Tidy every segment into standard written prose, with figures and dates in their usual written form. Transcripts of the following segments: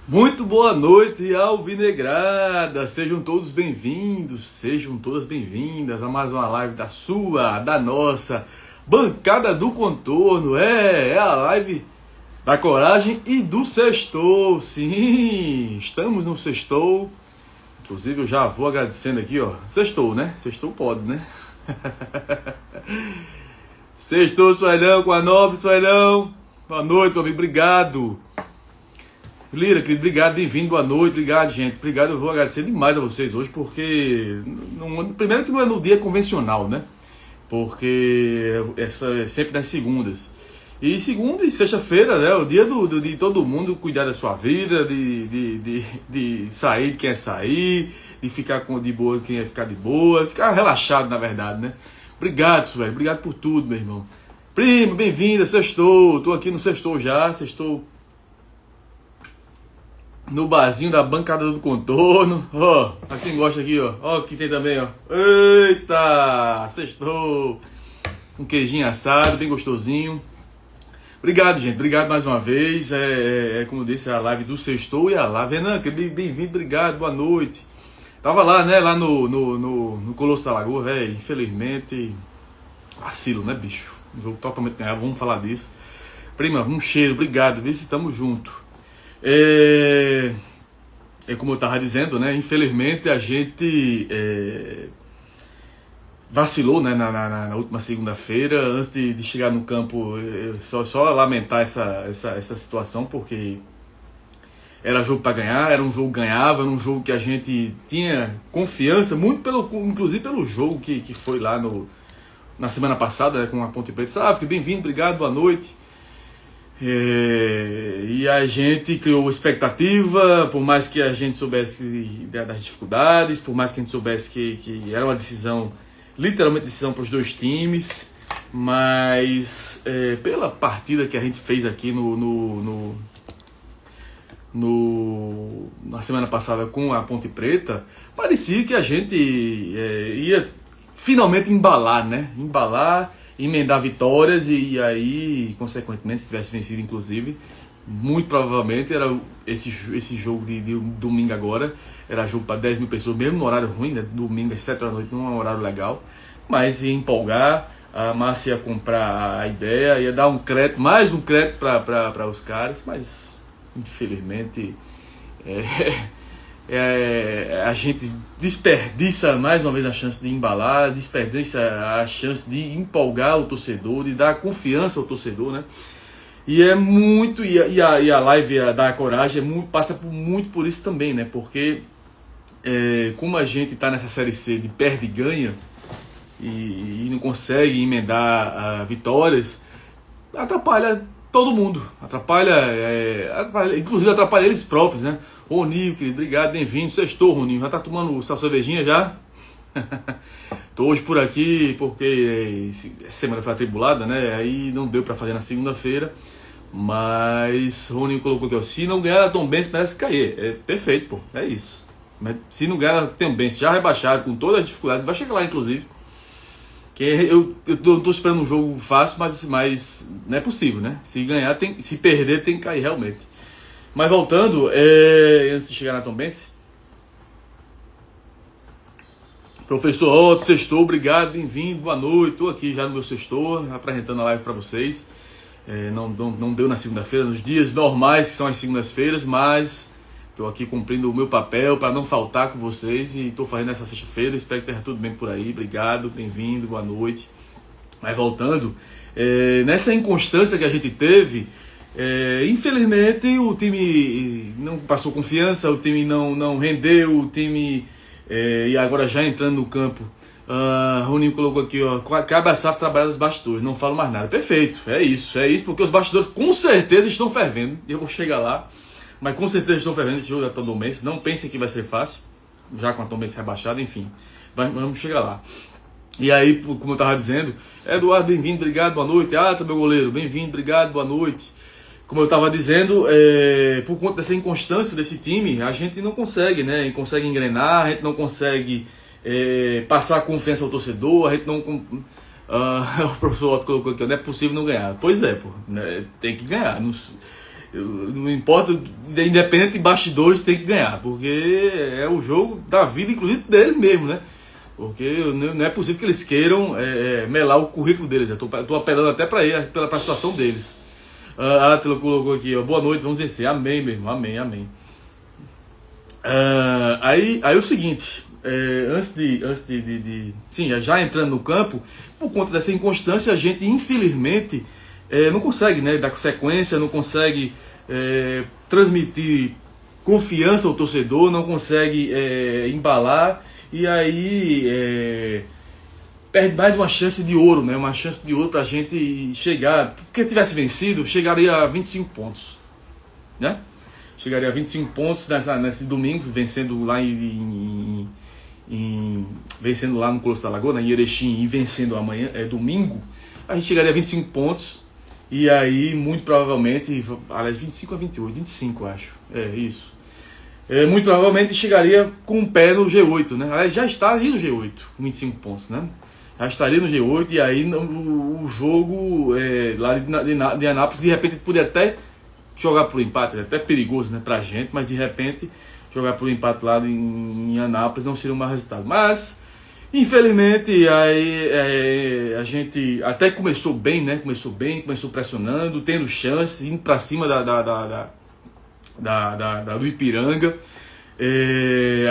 Muito boa noite, alvinegrada! Sejam todos bem-vindos, sejam todas bem-vindas a mais uma live da sua, da nossa Bancada do Contorno. É a live da coragem e do sextou. Sim, estamos no sextou. Inclusive eu já vou agradecendo aqui, ó. Sextou, né? Sextou pode, né? Sextou, Suelão, com a nobre Suelão. Boa noite, meu amigo, obrigado. Lira, querido, obrigado, bem-vindo, boa noite, obrigado, gente, obrigado, eu vou agradecer demais a vocês hoje, porque, primeiro que não é no dia convencional, né, porque essa é sempre nas segundas, e segunda e sexta-feira, né, o dia de todo mundo cuidar da sua vida, de sair de quem é sair, de ficar de boa quem é ficar de boa, ficar relaxado, na verdade, né, obrigado, Sueli, obrigado por tudo, meu irmão. Primo, bem-vinda, sextou, tô aqui no sextou já, sextou no barzinho da Bancada do Contorno. Ó, pra quem gosta aqui, ó. Ó, que tem também, ó. Eita, sextou. Um queijinho assado, bem gostosinho. Obrigado, gente. Obrigado mais uma vez. Como eu disse, é a live do sextou e a live. Renan, bem-vindo, obrigado, boa noite. Tava lá, né, lá no Colosso da Lagoa, velho. Infelizmente, vacilo, né, bicho? Um jogo totalmente ganhado, vamos falar disso. Prima, um cheiro, obrigado, vê se estamos juntos. Como eu estava dizendo, né? Infelizmente a gente vacilou, né, na última segunda-feira. Antes de chegar no campo, só lamentar essa situação, porque era jogo para ganhar, era um jogo que ganhava, era um jogo que a gente tinha confiança, muito inclusive pelo jogo que foi lá na semana passada, né, com a Ponte Preta. Sabe, bem-vindo, obrigado, boa noite. E a gente criou expectativa, por mais que a gente soubesse das dificuldades, por mais que a gente soubesse que era uma decisão, literalmente decisão para os dois times, mas pela partida que a gente fez aqui na semana passada com a Ponte Preta, parecia que a gente ia finalmente embalar, né? Emendar vitórias e aí, consequentemente, se tivesse vencido, inclusive, muito provavelmente era esse jogo de domingo agora, era jogo para 10 mil pessoas, mesmo no horário ruim, né? Domingo às 7 da noite, não é um horário legal, mas ia empolgar, a Márcia ia comprar a ideia, ia dar mais um crédito para os caras, mas infelizmente a gente desperdiça mais uma vez a chance de embalar, desperdiça a chance de empolgar o torcedor, de dar confiança ao torcedor, né? E é muito, e a live da coragem passa muito por isso também, né? Porque como a gente está nessa série C de perde e ganha e não consegue emendar vitórias, atrapalha todo mundo, inclusive atrapalha eles próprios, né? Roninho, querido, obrigado, bem-vindo. Sextou, Roninho, já tá tomando sua cervejinha já? Tô hoje por aqui porque essa semana foi atribulada, né? Aí não deu pra fazer na segunda-feira, mas Roninho colocou aqui, ó, se não ganhar a Tombense merece cair. É perfeito, pô, é isso. Mas se não ganhar a Tombense já rebaixado, com todas as dificuldades, vai chegar lá, inclusive. Que eu tô esperando um jogo fácil, mas não é possível, né? Se ganhar, se perder, tem que cair realmente. Mas voltando, antes de chegar na Tombense, professor Otto, sextou, obrigado, bem-vindo, boa noite, estou aqui já no meu sextou, apresentando a live para vocês. Não deu na segunda-feira, nos dias normais, que são as segundas-feiras, mas estou aqui cumprindo o meu papel para não faltar com vocês e estou fazendo essa sexta-feira, espero que esteja tudo bem por aí, obrigado, bem-vindo, boa noite. Mas voltando, nessa inconstância que a gente teve, infelizmente o time não passou confiança, o time não rendeu, o time e agora já entrando no campo, Roninho colocou aqui, ó, cabe a SAF trabalhar nos bastidores, não falo mais nada. Perfeito, é isso, porque os bastidores com certeza estão fervendo, e eu vou chegar lá, mas com certeza estão fervendo esse jogo da Tombense. Não pensem que vai ser fácil, já com a Tombense rebaixada, enfim, vamos chegar lá. E aí, como eu estava dizendo, Eduardo, bem-vindo, obrigado, boa noite. Tá meu goleiro, bem-vindo, obrigado, boa noite. Como eu estava dizendo, por conta dessa inconstância desse time, a gente não consegue, né? Não consegue engrenar, a gente não consegue passar confiança ao torcedor, a gente não... o professor Otto colocou aqui, não é possível não ganhar. Pois é, pô, né? Tem que ganhar. Não importa, independente de bastidores, tem que ganhar, porque é o jogo da vida, inclusive deles mesmo, né? Porque não é possível que eles queiram melar o currículo deles. Eu tô apelando até para ele, pela situação deles. A Atila colocou aqui, ó, boa noite, vamos vencer. Amém, meu irmão, amém, amém. Aí o seguinte, sim, já entrando no campo, por conta dessa inconstância, a gente infelizmente não consegue, né, dar sequência, não consegue transmitir confiança ao torcedor, não consegue embalar, e aí perde mais uma chance de ouro, né, uma chance de ouro pra gente chegar, porque tivesse vencido, chegaria a 25 pontos, né? Chegaria a 25 pontos nesse domingo, vencendo lá vencendo lá no Colosso da Lagoa, em Erechim, e vencendo amanhã, domingo, a gente chegaria a 25 pontos, e aí muito provavelmente, aliás, 25 a 28, 25 acho, isso. Muito provavelmente chegaria com o pé no G8, né? Aliás, já está ali no G8, com 25 pontos, né? Já estaria no G8, e aí o jogo lá de Anápolis, de repente, poderia até jogar por empate, é até perigoso, né, pra gente, mas de repente jogar por empate lá em Anápolis não seria um mau resultado. Mas, infelizmente, aí a gente até começou bem, né? Começou pressionando, tendo chances, indo pra cima do Ipiranga.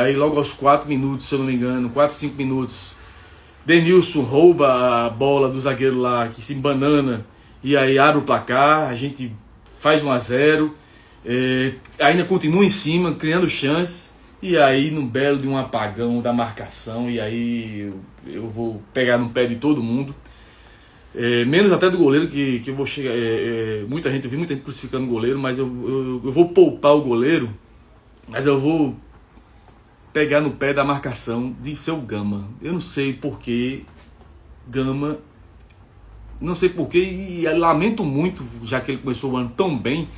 Aí logo aos 4 minutos, se eu não me engano, 4, 5 minutos, Denilson rouba a bola do zagueiro lá, que se embanana, e aí abre o placar, a gente faz 1-0, ainda continua em cima, criando chances, e aí no belo de um apagão da marcação, e aí eu vou pegar no pé de todo mundo, menos até do goleiro, que eu vou chegar, eu vi muita gente crucificando o goleiro, mas eu vou poupar o goleiro, mas eu vou pegar no pé da marcação de seu Gama. Eu não sei porquê, Gama, não sei porquê, e lamento muito, já que ele começou o ano tão bem,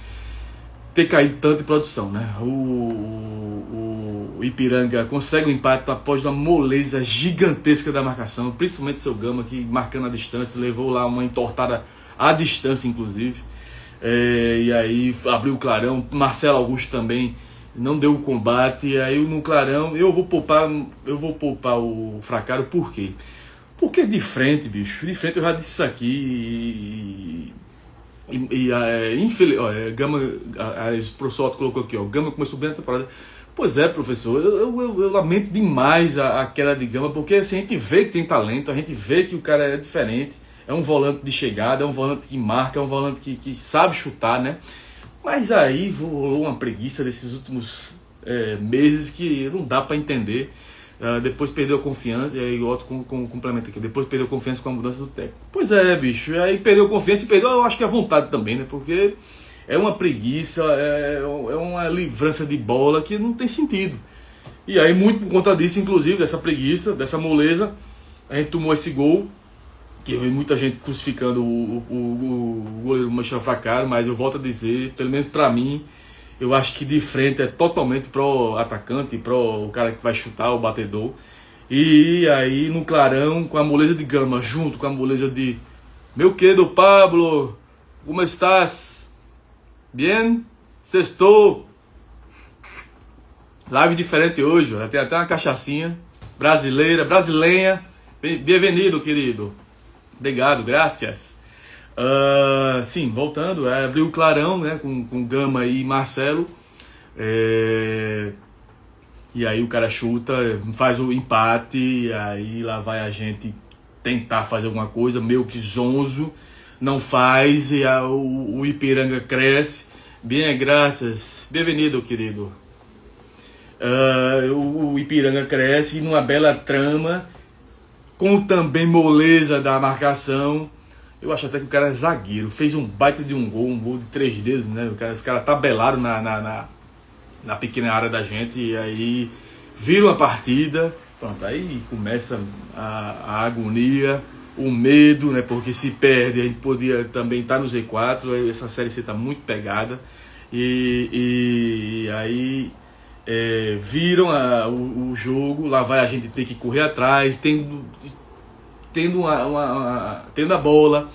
ter caído tanto em produção, né? O Ipiranga consegue um empate após uma moleza gigantesca da marcação, principalmente seu Gama, que marcando a distância, levou lá uma entortada à distância, inclusive. E aí abriu o clarão, Marcelo Augusto também não deu o combate, e aí no clarão eu vou poupar o Fracaro. Por quê? Porque de frente, bicho, de frente eu já disse isso aqui, Gama, o professor Otto colocou aqui, ó, Gama começou bem a temporada. Pois é, professor, eu lamento demais a queda de Gama, porque assim, a gente vê que tem talento, a gente vê que o cara é diferente, é um volante de chegada, é um volante que marca, é um volante que sabe chutar, né? Mas aí rolou uma preguiça desses últimos meses que não dá para entender. Depois perdeu a confiança, e aí o Otto complementa aqui, depois perdeu a confiança com a mudança do técnico. Pois é, bicho, aí perdeu a confiança e perdeu, eu acho que a vontade também, né? Porque é uma preguiça, é uma livrança de bola que não tem sentido. E aí, muito por conta disso, inclusive, dessa preguiça, dessa moleza, a gente tomou esse gol, que eu vi muita gente crucificando o goleiro Michel Fracaro, mas eu volto a dizer, pelo menos pra mim, eu acho que de frente é totalmente pro atacante, pro o cara que vai chutar, o batedor. E aí no clarão, com a moleza de Gama, junto com a moleza de meu querido Pablo, como estás? Bien? Sextou? Live diferente hoje, ó. Tem até uma cachaçinha brasileira. Bem-vindo, querido. Obrigado, graças. Sim, voltando, abriu o clarão, né, com Gama e Marcelo, e aí o cara chuta, faz o empate, e aí lá vai a gente tentar fazer alguma coisa, meio que zonzo, não faz, e o Ipiranga cresce. Bem, graças, bem-vindo, querido. O Ipiranga cresce numa bela trama, com também moleza da marcação. Eu acho até que o cara é zagueiro, fez um baita de um gol de 3 dedos, né? Os caras tabelaram na pequena área da gente, e aí viram a partida, pronto, aí começa a agonia, o medo, né? Porque se perde, a gente podia também estar no Z4, essa Série C está muito pegada, e aí viram o jogo, lá vai a gente ter que correr atrás, tendo a bola,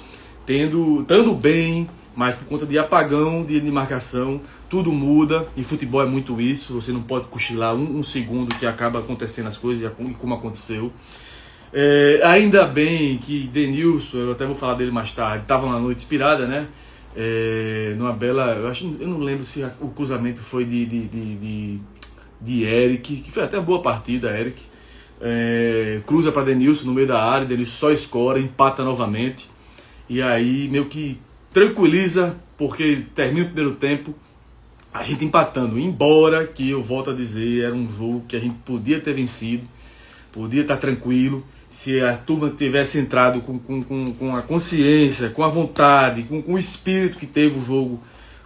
estando bem, mas por conta de apagão de marcação, tudo muda, e futebol é muito isso, você não pode cochilar um segundo que acaba acontecendo as coisas, e como aconteceu. Ainda bem que Denilson, eu até vou falar dele mais tarde, estava na noite inspirada, né? Numa bela, eu não lembro se o cruzamento foi de Eric, que foi até uma boa partida, Eric. Cruza para Denilson no meio da área, Denilson só escora, empata novamente, e aí meio que tranquiliza, porque termina o primeiro tempo a gente empatando, embora que eu volto a dizer, era um jogo que a gente podia ter vencido, podia estar tranquilo, se a turma tivesse entrado com a consciência, com a vontade, com o espírito que teve o jogo,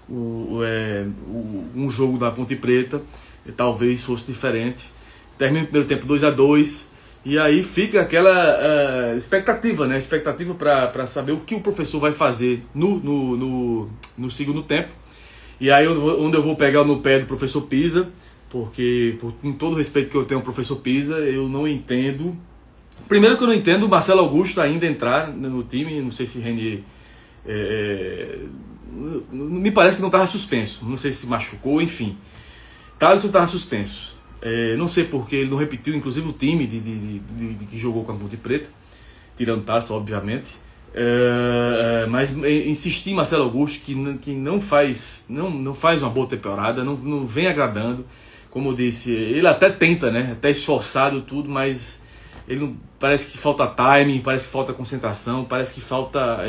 um jogo da Ponte Preta, talvez fosse diferente. Termina o primeiro tempo 2-2, e aí fica aquela expectativa, né? Expectativa para saber o que o professor vai fazer no segundo tempo. E aí onde eu vou pegar no pé do professor Pisa, porque com todo o respeito que eu tenho ao professor Pisa, eu não entendo. Primeiro que eu não entendo o Marcelo Augusto ainda entrar no time, não sei se Renier... me parece que não estava suspenso, não sei se machucou, enfim. Thaleson estava suspenso. Não sei porque ele não repetiu, inclusive o time que jogou com a Ponte Preta, tirando Tasso, obviamente. Mas insistir em Marcelo Augusto, que não faz uma boa temporada, não vem agradando. Como eu disse, ele até tenta, né? Até esforçado tudo, mas ele não, parece que falta timing, parece que falta concentração, parece que falta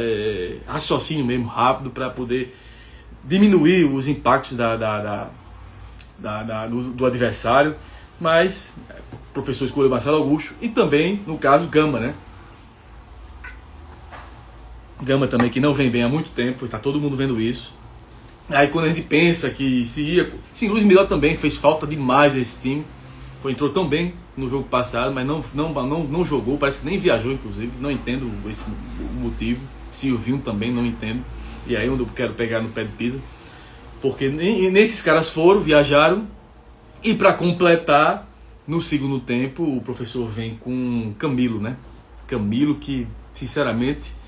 raciocínio mesmo rápido para poder diminuir os impactos do adversário. Mas o professor escolheu Marcelo Augusto e também, no caso, Gama, né? Gama também, que não vem bem há muito tempo, está todo mundo vendo isso. Aí quando a gente pensa que Sim, Luiz Miguel também fez falta demais esse time. Entrou tão bem no jogo passado, mas não jogou, parece que nem viajou, inclusive. Não entendo o motivo. Silvinho também não entendo. E aí onde eu quero pegar no pé de Pisa. Porque nesses caras viajaram. E para completar, no segundo tempo, o professor vem com Camilo, né? Camilo que, sinceramente...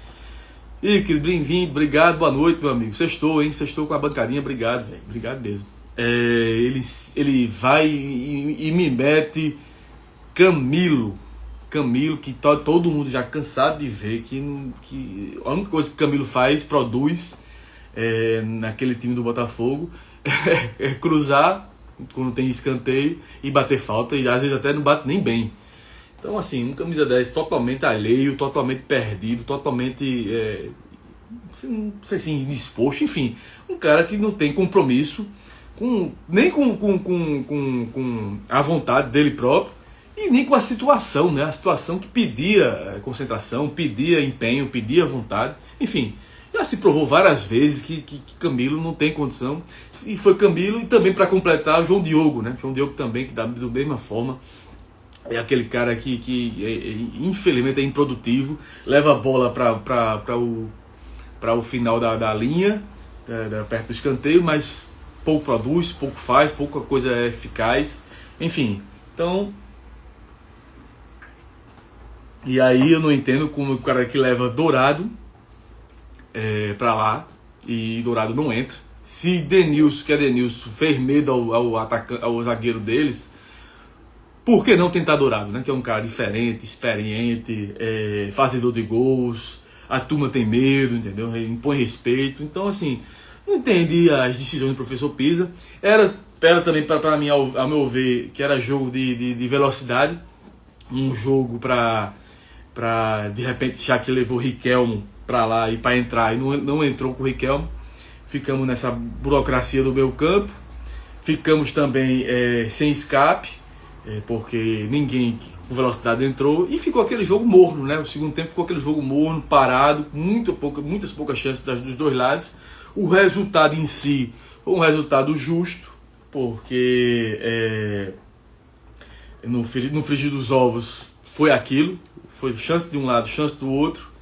E querido, bem-vindo, obrigado, boa noite, meu amigo. Sextou, hein? Sextou com a bancadinha, obrigado, velho. Obrigado mesmo. Ele vai e me mete Camilo, que todo mundo já cansado de ver que a única coisa que Camilo produz naquele time do Botafogo é cruzar quando tem escanteio e bater falta, e às vezes até não bate nem bem. Então assim, um camisa 10 totalmente alheio, totalmente perdido, totalmente não sei se indisposto, enfim, um cara que não tem compromisso nem com a vontade dele próprio, e nem com a situação, né? A situação que pedia concentração, pedia empenho, pedia vontade, enfim. Já se provou várias vezes que Camilo não tem condição, e foi Camilo, e também para completar João Diogo, né? João Diogo também, que da mesma forma é aquele cara que infelizmente é improdutivo, leva a bola para o final da linha, perto do escanteio, mas pouco produz, pouco faz, pouca coisa é eficaz, enfim. Então, e aí eu não entendo como o cara que leva Dourado para lá e Dourado não entra. Se Denilson fez medo ao zagueiro deles, por que não tentar Dourado, né? Que é um cara diferente, experiente, fazedor de gols, a turma tem medo, entendeu? Impõe respeito. Então, assim, não entendi as decisões do professor Pisa. Era também, para mim, ao meu ver, que era jogo de velocidade. Um jogo para de repente, já que levou Riquelmo para lá e para entrar, e não entrou com o Riquelmo. Ficamos nessa burocracia do meio campo. Ficamos também sem escape, porque ninguém com velocidade entrou. E ficou aquele jogo morno, né? O segundo tempo ficou aquele jogo morno, parado, muitas poucas chances dos dois lados. O resultado em si foi um resultado justo, porque no frigir dos ovos foi aquilo. Foi chance de um lado, chance do outro.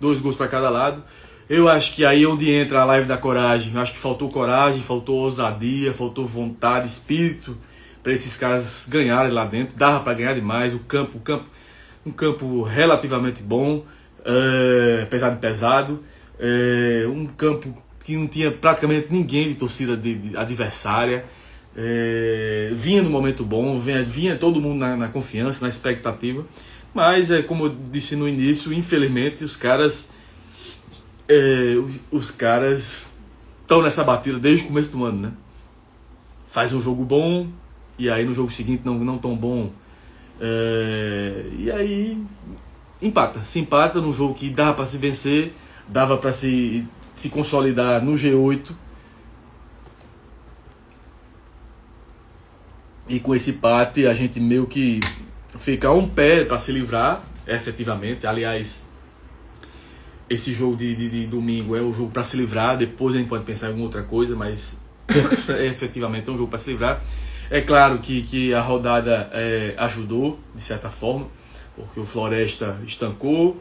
2 gols para cada lado. Eu acho que aí é onde entra a live da coragem. Eu acho que faltou coragem, faltou ousadia, faltou vontade, espírito para esses caras ganharem lá dentro. Dava para ganhar demais. Um campo relativamente bom, apesar de pesado. Um campo que não tinha praticamente ninguém de torcida adversária. Vinha no momento bom, vinha todo mundo na confiança, na expectativa. Mas, como eu disse no início, infelizmente os caras estão nessa batida desde o começo do ano, né? Faz um jogo bom, e aí no jogo seguinte não tão bom. E aí se empata num jogo que dava para se vencer, dava para se consolidar no G8. E com esse empate a gente meio que fica um pé para se livrar, efetivamente. Aliás, esse jogo de domingo é o jogo para se livrar. Depois a gente pode pensar em alguma outra coisa, mas efetivamente é um jogo para se livrar. É claro que a rodada ajudou, de certa forma, porque o Floresta estancou.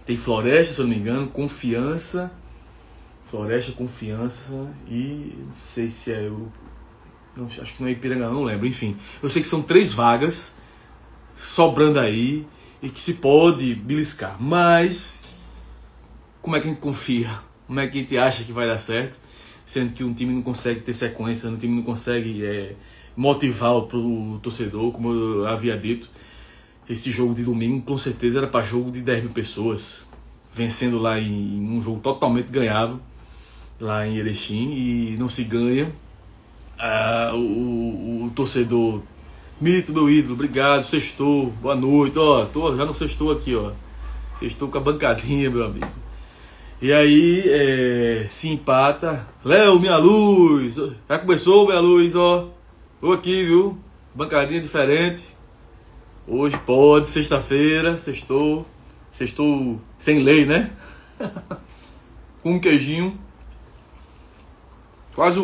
Tem Floresta, se eu não me engano, Confiança. Floresta, Confiança e não sei se é o... Não, acho que não é Ipiranga, não lembro. Enfim, eu sei que são 3 vagas sobrando aí e que se pode beliscar. Mas como é que a gente confia? Como é que a gente acha que vai dar certo? Sendo que um time não consegue ter sequência, um time não consegue motivar o torcedor, como eu havia dito. Esse jogo de domingo com certeza era para jogo de 10 mil pessoas, vencendo lá em um jogo totalmente ganhável lá em Erechim, e não se ganha. O torcedor, Mito, meu ídolo, obrigado, sextou, boa noite, já não sextou aqui, sextou com a bancadinha, meu amigo. E aí se empata. Léo, minha luz, já começou, minha luz, tô aqui, viu, bancadinha diferente. Hoje pode, sexta-feira, sextou sem lei, né? Com um queijinho. Quase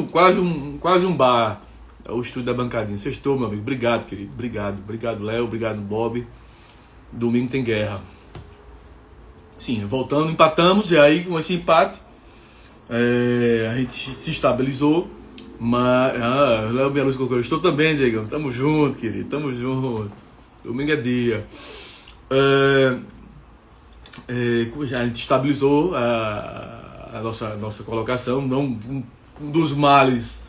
um bar. É o estúdio da bancadinha. Sextou, meu amigo. Obrigado, querido. Obrigado, Léo. Obrigado, Bob. Domingo tem guerra. Sim, voltando, empatamos. E aí, com esse empate, a gente se estabilizou. Mas, Léo, minha luz, eu estou também, Diego. Tamo junto, querido. Tamo junto. Domingo é dia. A gente estabilizou a nossa colocação. Não... Um dos males,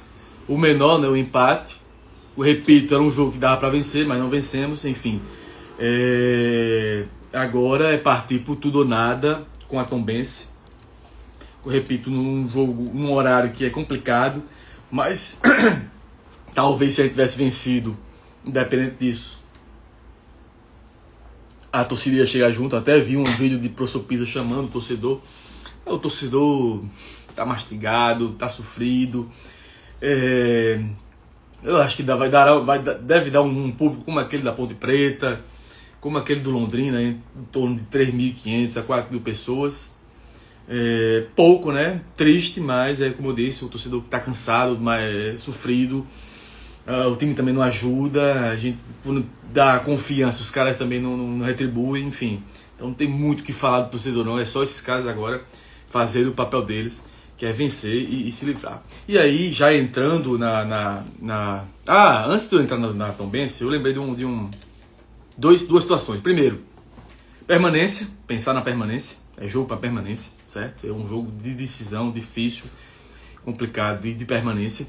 o menor, né, o empate. Eu repito, era um jogo que dava para vencer, mas não vencemos, enfim. Agora é partir por tudo ou nada com a Tombense. Eu repito, num horário que é complicado, mas talvez se a gente tivesse vencido, independente disso, a torcida ia chegar junto. Até vi um vídeo de Prosopisa chamando o torcedor. O torcedor tá mastigado, tá sofrido. Eu acho que deve dar um público como aquele da Ponte Preta, como aquele do Londrina, em torno de 3.500 a 4.000 pessoas. Pouco, né? Triste, mas como eu disse, o torcedor que tá cansado, mas sofrido. O time também não ajuda, a gente dá confiança, os caras também não retribuem, enfim. Então não tem muito o que falar do torcedor, não. É só esses caras agora fazerem o papel deles, que é vencer e se livrar. E aí, já entrando antes de eu entrar na Tombense, eu lembrei de duas situações. Primeiro, permanência, pensar na permanência. É jogo para permanência, certo? É um jogo de decisão difícil, complicado, de permanência.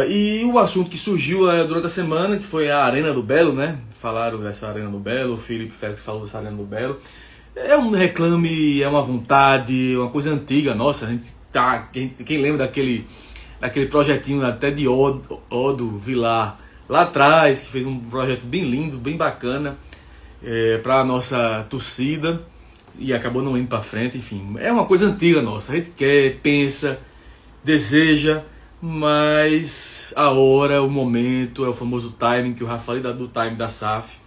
E o assunto que surgiu durante a semana, que foi a Arena do Belo, né? Falaram dessa Arena do Belo, o Felipe Félix falou dessa Arena do Belo. É um reclame, é uma vontade, uma coisa antiga nossa. A gente quem lembra daquele projetinho até de Odo Vilar lá atrás, que fez um projeto bem lindo, bem bacana para a nossa torcida e acabou não indo para frente. Enfim, é uma coisa antiga nossa. A gente quer, pensa, deseja, mas a hora, o momento, é o famoso timing que o Rafa falei do time da SAF.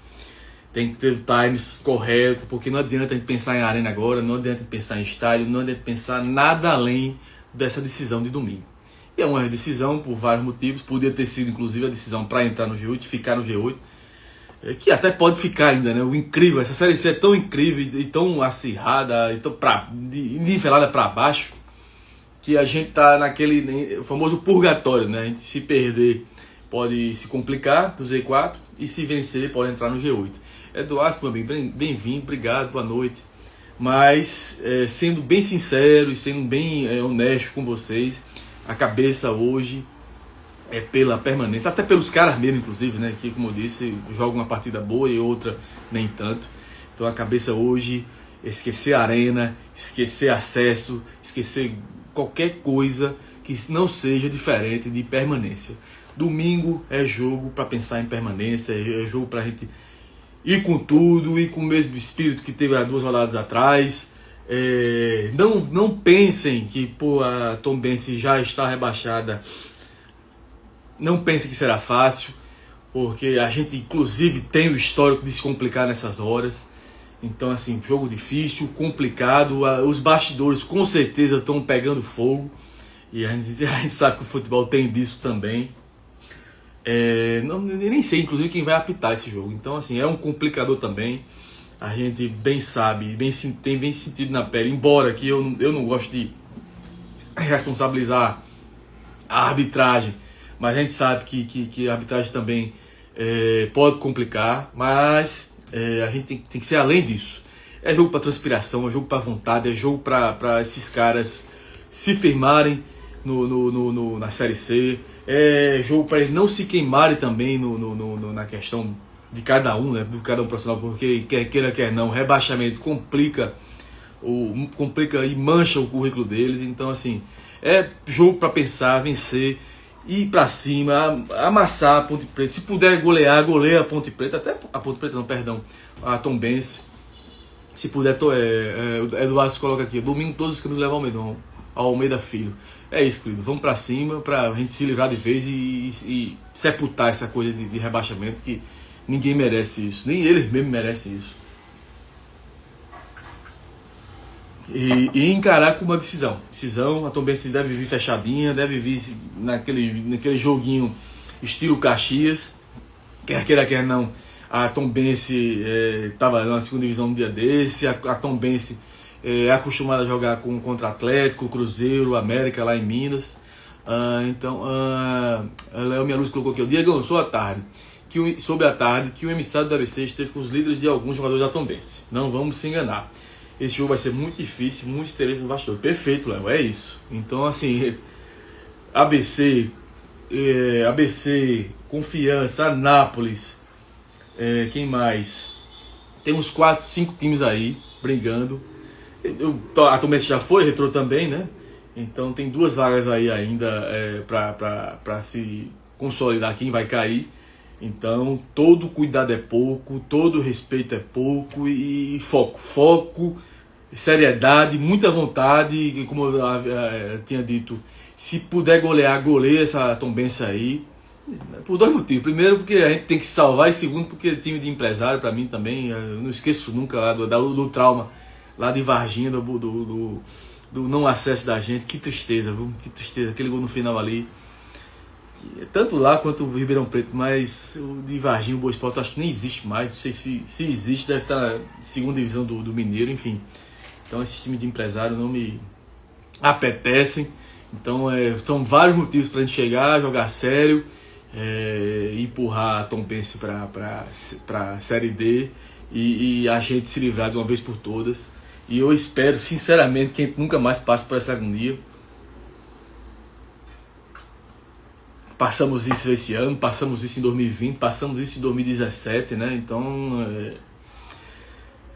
Tem que ter o times correto, porque não adianta a gente pensar em arena agora, não adianta a gente pensar em estádio, não adianta pensar nada além dessa decisão de domingo. E é uma decisão por vários motivos, podia ter sido inclusive a decisão para entrar no G8, ficar no G8, que até pode ficar ainda, né? O incrível, essa Série C é tão incrível e tão acirrada, e tão nivelada para baixo, que a gente tá naquele famoso purgatório, né? A gente se perder pode se complicar do Z4 e se vencer pode entrar no G8. Eduardo, meu amigo, bem-vindo, obrigado, boa noite. Mas, sendo bem sincero e sendo bem honesto com vocês, a cabeça hoje é pela permanência, até pelos caras mesmo, inclusive, né? Que, como eu disse, jogam uma partida boa e outra nem tanto. Então a cabeça hoje é esquecer a arena, esquecer acesso, esquecer qualquer coisa que não seja diferente de permanência. Domingo é jogo para pensar em permanência, é jogo para a gente ir com tudo, ir com o mesmo espírito que teve há 2 rodadas atrás. Não pensem que a Tombense já está rebaixada. Não pensem que será fácil, porque a gente inclusive tem o histórico de se complicar nessas horas. Então assim, jogo difícil, complicado, os bastidores com certeza estão pegando fogo. E a gente sabe que o futebol tem disso também. Nem sei inclusive quem vai apitar esse jogo. Então assim, é um complicador também. A gente bem sabe, tem bem sentido na pele. Embora que eu não gosto de responsabilizar a arbitragem, mas a gente sabe que a arbitragem também pode complicar. Mas a gente tem que ser além disso. É jogo para transpiração, é jogo para vontade, é jogo para esses caras se firmarem na Série C. É jogo para eles não se queimarem também na questão de cada um, né? De cada um profissional, porque quer não, rebaixamento complica e mancha o currículo deles. Então assim, é jogo para pensar, vencer, ir para cima, amassar a Ponte Preta. Se puder golear, goleia a Ponte Preta, até a Ponte Preta não, perdão, a Tombense. Se puder, Eduardo coloca aqui, domingo todos os caminhos levam ao Almeida Filho. É isso, querido, vamos para cima, pra gente se livrar de vez e sepultar essa coisa de rebaixamento, que ninguém merece isso, nem eles mesmos merecem isso. E encarar com uma decisão, a Tombense deve vir fechadinha, deve vir naquele joguinho estilo Caxias, quer queira quer não. A Tombense estava na segunda divisão um dia desse, a Tombense é acostumada a jogar contra Atlético, Cruzeiro, América lá em Minas. Então, Léo Minha Luz colocou aqui, o Diego, sobre a tarde, que o emissário da ABC esteve com os líderes de alguns jogadores da Tombense. Não vamos se enganar. Esse jogo vai ser muito difícil, muito interesse no bastidor. Perfeito, Léo, é isso. Então, assim, ABC, Confiança, Anápolis, quem mais? Tem uns 4, 5 times aí brigando. A Tombense já foi, Retrô também, né? Então tem 2 vagas aí ainda para se consolidar quem vai cair. Então todo cuidado é pouco, todo respeito é pouco e foco, seriedade, muita vontade. Como eu tinha dito, se puder goleia essa Tombense aí, por 2 motivos. Primeiro, porque a gente tem que se salvar, e segundo, porque time de empresário, para mim também, eu não esqueço nunca lá do trauma lá de Varginha, do não acesso da gente. Que tristeza, viu? Que tristeza, aquele gol no final ali. Tanto lá quanto o Ribeirão Preto, mas o de Varginha, o Boa Esporte, acho que nem existe mais. Não sei se existe, deve estar na segunda divisão do Mineiro, enfim. Então esses times de empresário não me apetecem. Então são vários motivos para a gente chegar, jogar sério, empurrar a Tombense para a Série D e a gente se livrar de uma vez por todas. E eu espero, sinceramente, que a gente nunca mais passe por essa agonia. Passamos isso esse ano, passamos isso em 2020, passamos isso em 2017, né? Então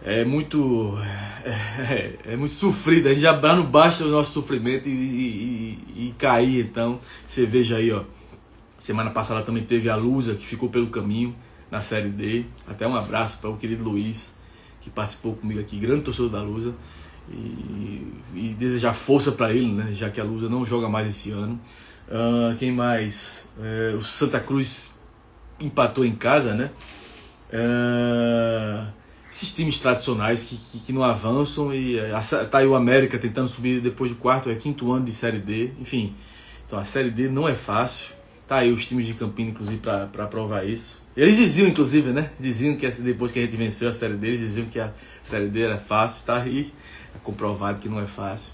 é muito sofrido. A gente já não basta o nosso sofrimento e cair. Então você veja aí, ó, semana passada também teve a Lusa, que ficou pelo caminho na Série D. Até um abraço para o querido Luiz, que participou comigo aqui, grande torcedor da Lusa, e desejar força para ele, né? Já que a Lusa não joga mais esse ano. Quem mais? O Santa Cruz empatou em casa, né? Esses times tradicionais que não avançam, e tá aí o América tentando subir depois do 5º ano de Série D, enfim. Então a Série D não é fácil. Tá aí os times de Campina, inclusive, para provar isso. Eles diziam, inclusive, né? Diziam que depois que a gente venceu a Série D, eles diziam que a Série D era fácil. Tá aí, é comprovado que não é fácil.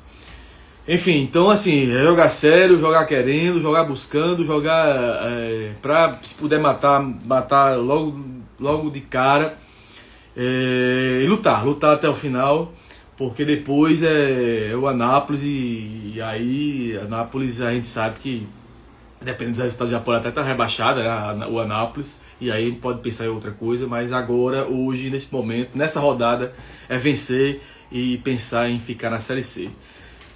Enfim, então assim, é jogar sério, jogar querendo, jogar buscando, jogar pra, se puder matar logo de cara, e lutar até o final, porque depois é o Anápolis e aí Anápolis a gente sabe que dependendo dos resultados já pode até estar rebaixada, né, o Anápolis, e aí a gente pode pensar em outra coisa, mas agora, hoje, nesse momento, nessa rodada, é vencer e pensar em ficar na Série C.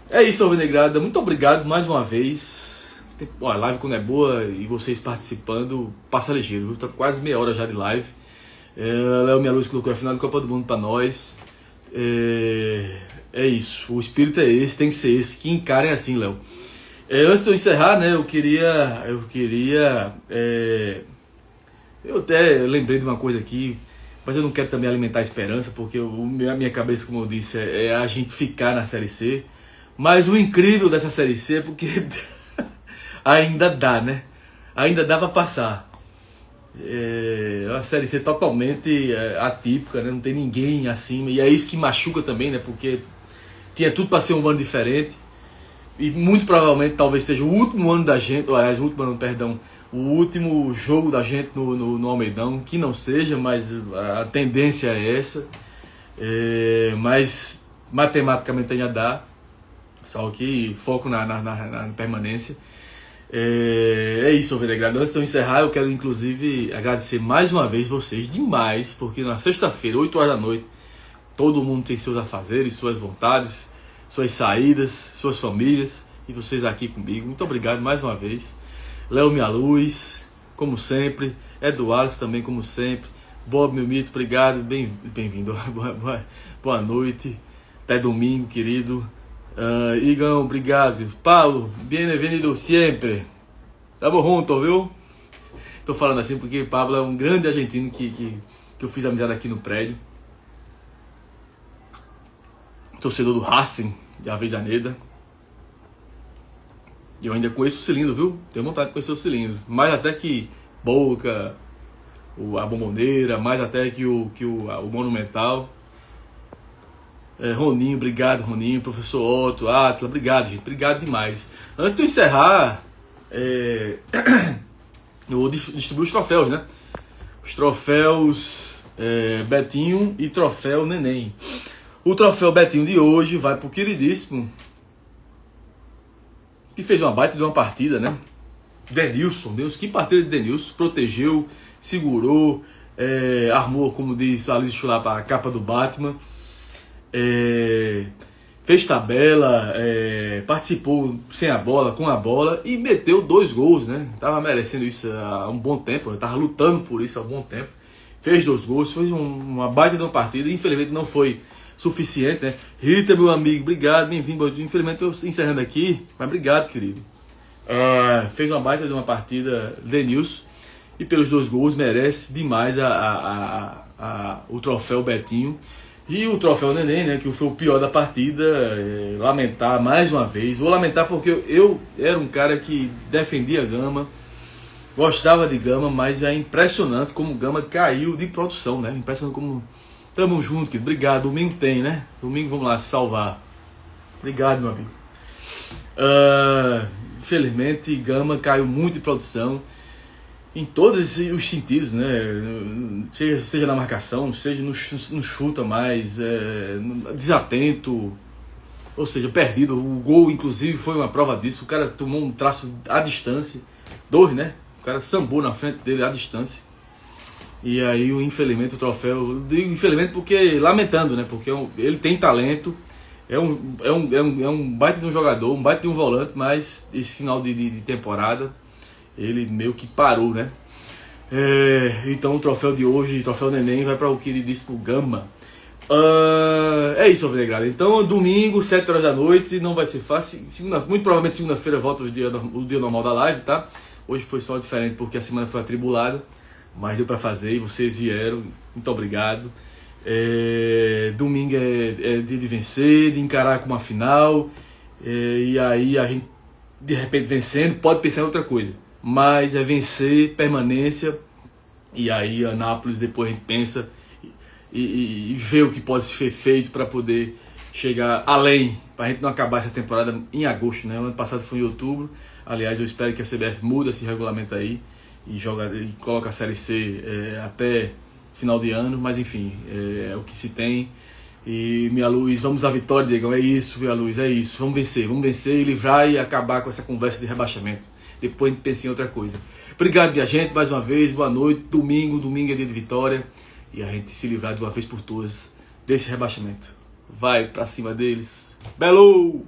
É isso, Alvinegrada, muito obrigado mais uma vez. A live quando é boa e vocês participando, passa ligeiro, viu? Tá quase meia hora já de live. Léo Minha Luz colocou a final da Copa do Mundo para nós. É isso, o espírito é esse, tem que ser esse, que encarem assim, Léo. Antes de eu encerrar, né, eu até lembrei de uma coisa aqui, mas eu não quero também alimentar a esperança, porque a minha cabeça, como eu disse, é a gente ficar na Série C. Mas o incrível dessa Série C é porque ainda dá, né? Ainda dá para passar. É uma Série C totalmente atípica, né? Não tem ninguém acima, e é isso que machuca também, né? Porque tinha tudo para ser um ano diferente. E muito provavelmente talvez seja o último ano da gente, ou aliás, o último jogo da gente no Almeidão, que não seja, mas a tendência é essa. Mas matematicamente ainda dá, só que foco na permanência. É isso, Alvinegrada. Antes de eu encerrar, eu quero inclusive agradecer mais uma vez vocês demais, porque na sexta-feira, 8 horas da noite, todo mundo tem seus afazeres, suas vontades, suas saídas, suas famílias, e vocês aqui comigo. Muito obrigado mais uma vez. Léo Minha Luz, como sempre. Eduardo também, como sempre. Bob Meu Mito, obrigado. Bem-vindo. Boa noite. Até domingo, querido. Igão, obrigado. Paulo, bienvenido sempre. Tamo junto, viu? Tô falando assim porque Pablo é um grande argentino que eu fiz amizade aqui no prédio. Torcedor do Racing de Avejaneda. E eu ainda conheço o Cilindro, viu? Tenho vontade de conhecer o Cilindro. Mais até que Boca, a Bomboneira, mais até que o Monumental. Roninho, obrigado, Roninho. Professor Otto, Atila, obrigado, gente. Obrigado demais. Antes de eu encerrar, eu vou distribuir os troféus, né? Os troféus Betinho e troféu Neném. O troféu Betinho de hoje vai pro queridíssimo, que fez uma baita de uma partida, né? Denilson, Deus, que partida de Denilson. Protegeu, segurou, armou, como diz Alice Chulapa, a capa do Batman. Fez tabela, participou sem a bola, com a bola e meteu 2 gols, né? Tava merecendo isso há um bom tempo, né? Tava lutando por isso há um bom tempo. Fez 2 gols, fez uma baita de uma partida, infelizmente não foi suficiente, né? Rita, meu amigo, obrigado, bem-vindo. Infelizmente eu encerrando aqui, mas obrigado, querido. Fez uma baita de uma partida, Denilson, e pelos 2 gols merece demais o troféu Betinho. E o troféu Neném, né, que foi o pior da partida. Lamentar mais uma vez. Vou lamentar porque eu era um cara que defendia Gama, gostava de Gama, mas é impressionante como Gama caiu de produção, né? Impressionante como... Tamo junto, querido. Obrigado. Domingo tem, né? Domingo vamos lá salvar. Obrigado, meu amigo. Infelizmente, Gama caiu muito de produção em todos os sentidos, né? Seja na marcação, seja no chuta mais, desatento, ou seja, perdido. O gol, inclusive, foi uma prova disso. O cara tomou um traço à distância, 2, né? O cara sambou na frente dele à distância. E aí, infelizmente, o troféu... Digo infelizmente porque, lamentando, né? Porque ele tem talento, é um baita de um jogador, um baita de um volante, mas esse final de temporada, ele meio que parou, né? Então o troféu de hoje, o troféu Neném, vai para o queridíssimo Gama. É isso, Alvinegrada. Então, domingo, 7 horas da noite, não vai ser fácil. Muito provavelmente segunda-feira volta o dia normal da live, tá? Hoje foi só diferente porque a semana foi atribulada, mas deu para fazer e vocês vieram. Muito obrigado. Domingo é dia de vencer, de encarar com uma final. E aí a gente, de repente, vencendo, pode pensar em outra coisa. Mas é vencer, permanência. E aí Anápolis depois a gente pensa e vê o que pode ser feito para poder chegar além, para a gente não acabar essa temporada em agosto, né? O ano passado foi em outubro. Aliás, eu espero que a CBF mude esse regulamento aí e coloque a Série C até final de ano, mas enfim, é o que se tem. E, minha luz, vamos à vitória, Diegão. É isso, minha luz, é isso. Vamos vencer e livrar e acabar com essa conversa de rebaixamento. Depois a gente pensa em outra coisa. Obrigado, minha gente, mais uma vez. Boa noite. Domingo é dia de vitória. E a gente se livrar de uma vez por todas desse rebaixamento. Vai pra cima deles. Belo!